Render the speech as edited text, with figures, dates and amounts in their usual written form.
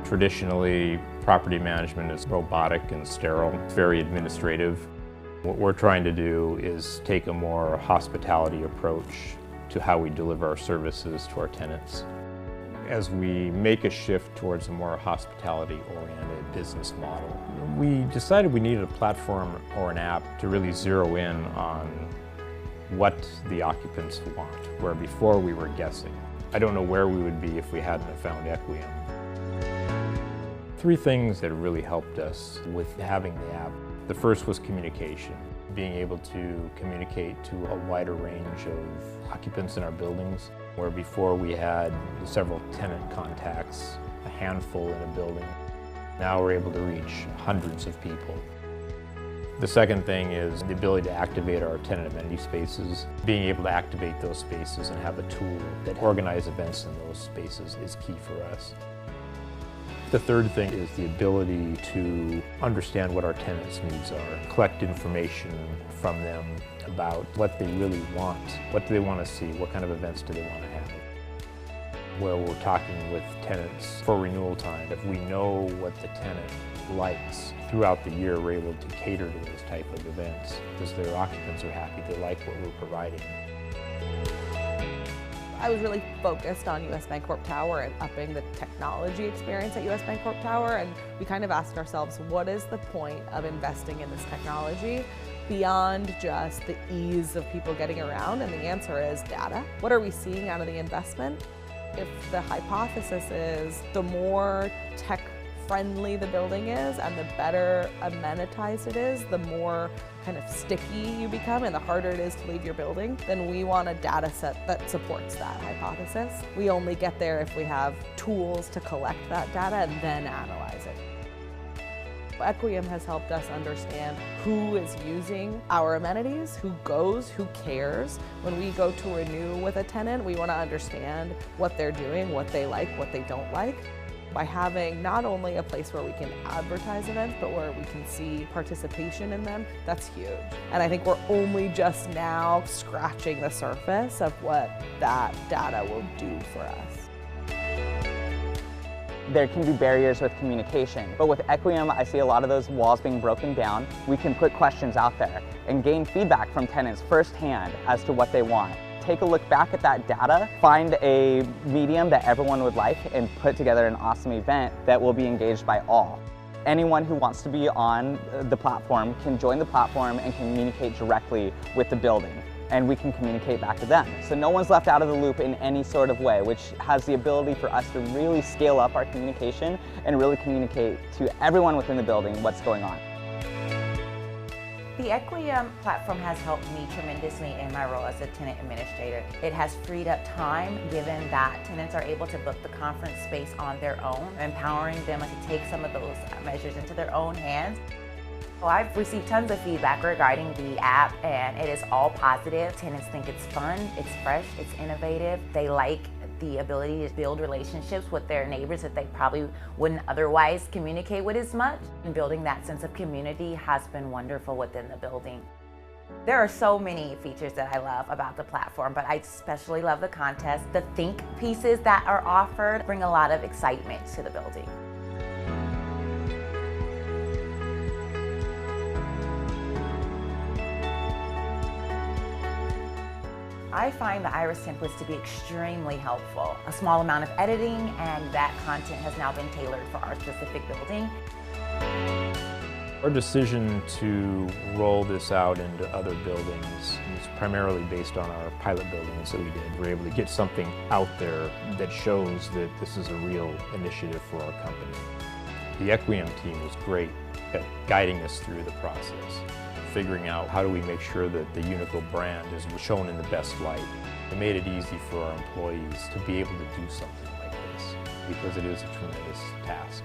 Traditionally, property management is robotic and sterile, very administrative. What we're trying to do is take a more hospitality approach to how we deliver our services to our tenants. As we make a shift towards a more hospitality-oriented business model, we decided we needed a platform or an app to really zero in on what the occupants want, where before we were guessing. I don't know where we would be if we hadn't have found Equiem. Three things that really helped us with having the app. The first was communication, being able to communicate to a wider range of occupants in our buildings, where before we had several tenant contacts, a handful in a building. Now we're able to reach hundreds of people. The second thing is the ability to activate our tenant amenity spaces. Being able to activate those spaces and have a tool that organizes events in those spaces is key for us. The third thing is the ability to understand what our tenants' needs are, collect information from them about what they really want, what do they want to see, what kind of events do they want to have. Where we're talking with tenants for renewal time, if we know what the tenant likes throughout the year, we're able to cater to those type of events because their occupants are happy, they like what we're providing. I was really focused on US Bancorp Tower and upping the technology experience at US Bancorp Tower, and we kind of asked ourselves, what is the point of investing in this technology beyond just the ease of people getting around? And the answer is data. What are we seeing out of the investment? If the hypothesis is the more tech-friendly the building is and the better amenitized it is, the more kind of sticky you become and the harder it is to leave your building, then we want a data set that supports that hypothesis. We only get there if we have tools to collect that data and then analyze it. Equiem has helped us understand who is using our amenities, who goes, who cares. When we go to renew with a tenant, we want to understand what they're doing, what they like, what they don't like. By having not only a place where we can advertise events, but where we can see participation in them, that's huge. And I think we're only just now scratching the surface of what that data will do for us. There can be barriers with communication, but with Equiem, I see a lot of those walls being broken down. We can put questions out there and gain feedback from tenants firsthand as to what they want. Take a look back at that data, find a medium that everyone would like, and put together an awesome event that will be engaged by all. Anyone who wants to be on the platform can join the platform and communicate directly with the building, and we can communicate back to them. So no one's left out of the loop in any sort of way, which has the ability for us to really scale up our communication and really communicate to everyone within the building what's going on. The Equiem platform has helped me tremendously in my role as a tenant administrator. It has freed up time given that tenants are able to book the conference space on their own, empowering them to take some of those measures into their own hands. Well, I've received tons of feedback regarding the app, and it is all positive. Tenants think it's fun, it's fresh, it's innovative. They like the ability to build relationships with their neighbors that they probably wouldn't otherwise communicate with as much. And building that sense of community has been wonderful within the building. There are so many features that I love about the platform, but I especially love the contest. The think pieces that are offered bring a lot of excitement to the building. I find the Iris templates to be extremely helpful. A small amount of editing and that content has now been tailored for our specific building. Our decision to roll this out into other buildings is primarily based on our pilot buildings that we did. We're able to get something out there that shows that this is a real initiative for our company. The Equiem team was great at guiding us through the process, figuring out how do we make sure that the Unico brand is shown in the best light. It made it easy for our employees to be able to do something like this because it is a tremendous task.